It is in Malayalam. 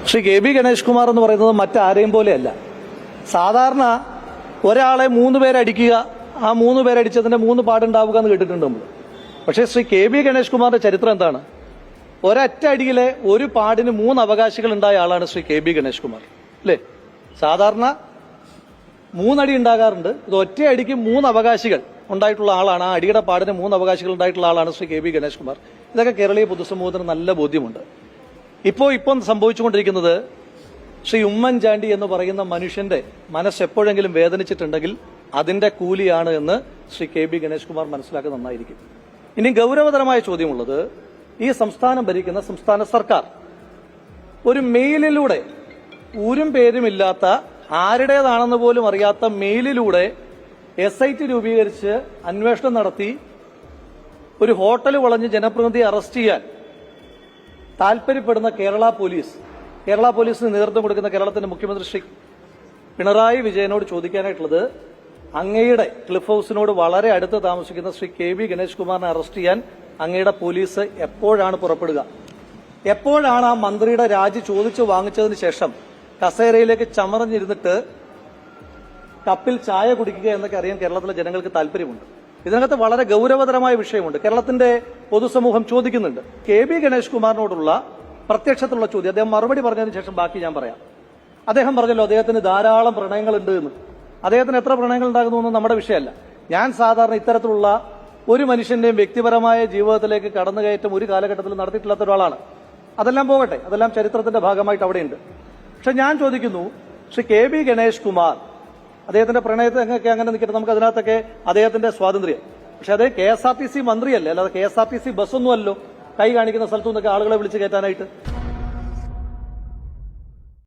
ശ്രീ കെ ബി ഗണേഷ് കുമാർ എന്ന് പറയുന്നത് മറ്റാരെയും പോലെയല്ല. സാധാരണ ഒരാളെ 3 പേരടിക്കുക, ആ 3 പേരടിച്ചതിന്റെ 3 പാടുണ്ടാവുക എന്ന് കേട്ടിട്ടുണ്ട് നമ്മൾ. പക്ഷേ ശ്രീ കെ ബി ഗണേഷ് കുമാറിന്റെ ചരിത്രം എന്താണ്? ഒരൊറ്റ അടിയിലെ ഒരു പാടിന് 3 അവകാശികൾ ഉണ്ടായ ആളാണ് ശ്രീ കെ ബി ഗണേഷ് കുമാർ, അല്ലേ? സാധാരണ 3 അടി ഉണ്ടാകാറുണ്ട്. ഇത് ഒറ്റ അടിക്ക് 3 അവകാശികൾ ഉണ്ടായിട്ടുള്ള ആളാണ്. ആ അടിയുടെ പാടിന് 3 അവകാശികൾ ഉണ്ടായിട്ടുള്ള ആളാണ് ശ്രീ കെ ബി ഗണേഷ് കുമാർ. ഇതൊക്കെ കേരളീയ പൊതുസമൂഹത്തിന് നല്ല ബോധ്യമുണ്ട്. ഇപ്പം സംഭവിച്ചുകൊണ്ടിരിക്കുന്നത് ശ്രീ ഉമ്മൻചാണ്ടി എന്ന് പറയുന്ന മനുഷ്യന്റെ മനസ്സ് എപ്പോഴെങ്കിലും വേദനിച്ചിട്ടുണ്ടെങ്കിൽ അതിന്റെ കൂലിയാണ് എന്ന് ശ്രീ കെ ബി ഗണേഷ് കുമാർ മനസ്സിലാക്കുക നന്നായിരിക്കും. ഇനി ഗൗരവതരമായ ചോദ്യമുള്ളത്, ഈ സംസ്ഥാനം ഭരിക്കുന്ന സംസ്ഥാന സർക്കാർ ഒരു മെയിലിലൂടെ ഊരും പേരുമില്ലാത്ത, ആരുടേതാണെന്ന് പോലും അറിയാത്ത മെയിലിലൂടെ SIT രൂപീകരിച്ച് അന്വേഷണം നടത്തി ഒരു ഹോട്ടൽ വളഞ്ഞ് ജനപ്രതിനിധിയെ അറസ്റ്റ് ചെയ്യാൻ താൽപര്യപ്പെടുന്ന കേരള പോലീസിന് നേതൃത്വം കൊടുക്കുന്ന കേരളത്തിന്റെ മുഖ്യമന്ത്രി ശ്രീ പിണറായി വിജയനോട് ചോദിക്കാനായിട്ടുള്ളത്, അങ്ങയുടെ ക്ലിഫ് ഹൌസിനോട് വളരെ അടുത്ത് താമസിക്കുന്ന ശ്രീ കെ ബി ഗണേഷ് കുമാറിനെ അറസ്റ്റ് ചെയ്യാൻ അങ്ങയുടെ പോലീസ് എപ്പോഴാണ് പുറപ്പെടുക? എപ്പോഴാണ് ആ മന്ത്രിയുടെ രാജി ചോദിച്ചു വാങ്ങിച്ചതിന് ശേഷം കസേരയിലേക്ക് ചമറഞ്ഞിരുന്നിട്ട് കപ്പിൽ ചായ കുടിക്കുക എന്നൊക്കെ അറിയാൻ കേരളത്തിലെ ജനങ്ങൾക്ക് താല്പര്യമുണ്ട്. ഇതിനകത്ത് വളരെ ഗൗരവതരമായ വിഷയമുണ്ട്. കേരളത്തിന്റെ പൊതുസമൂഹം ചോദിക്കുന്നുണ്ട്. കെ ബി ഗണേഷ് കുമാറിനോടുള്ള പ്രത്യക്ഷത്തിലുള്ള ചോദ്യം അദ്ദേഹം മറുപടി പറഞ്ഞതിന് ശേഷം ബാക്കി ഞാൻ പറയാം. അദ്ദേഹം പറഞ്ഞല്ലോ അദ്ദേഹത്തിന് ധാരാളം പ്രണയങ്ങളുണ്ട് എന്ന്. അദ്ദേഹത്തിന് എത്ര പ്രണയങ്ങൾ ഉണ്ടാകുന്നു എന്ന് നമ്മുടെ വിഷയമല്ല. ഞാൻ സാധാരണ ഇത്തരത്തിലുള്ള ഒരു മനുഷ്യന്റെയും വ്യക്തിപരമായ ജീവിതത്തിലേക്ക് കടന്നുകയറ്റം ഒരു കാലഘട്ടത്തിൽ നടത്തിയിട്ടില്ലാത്ത ഒരാളാണ്. അതെല്ലാം പോകട്ടെ, അതെല്ലാം ചരിത്രത്തിന്റെ ഭാഗമായിട്ട് അവിടെയുണ്ട്. പക്ഷെ ഞാൻ ചോദിക്കുന്നു, ശ്രീ കെ ബി ഗണേഷ് കുമാർ അദ്ദേഹത്തിന്റെ പ്രണയത്തൊക്കെ അങ്ങനെ നിൽക്കട്ടെ, നമുക്ക് അതിനകത്തൊക്കെ അദ്ദേഹത്തിന്റെ സ്വാതന്ത്ര്യം. പക്ഷെ അതേ KSRTC മന്ത്രിയല്ലേ, അല്ലാതെ KSRTC ബസ്സൊന്നുമല്ലോ കൈ കാണിക്കുന്ന സ്ഥലത്തു നിന്നൊക്കെ ആളുകളെ വിളിച്ച് കയറ്റാനായിട്ട്.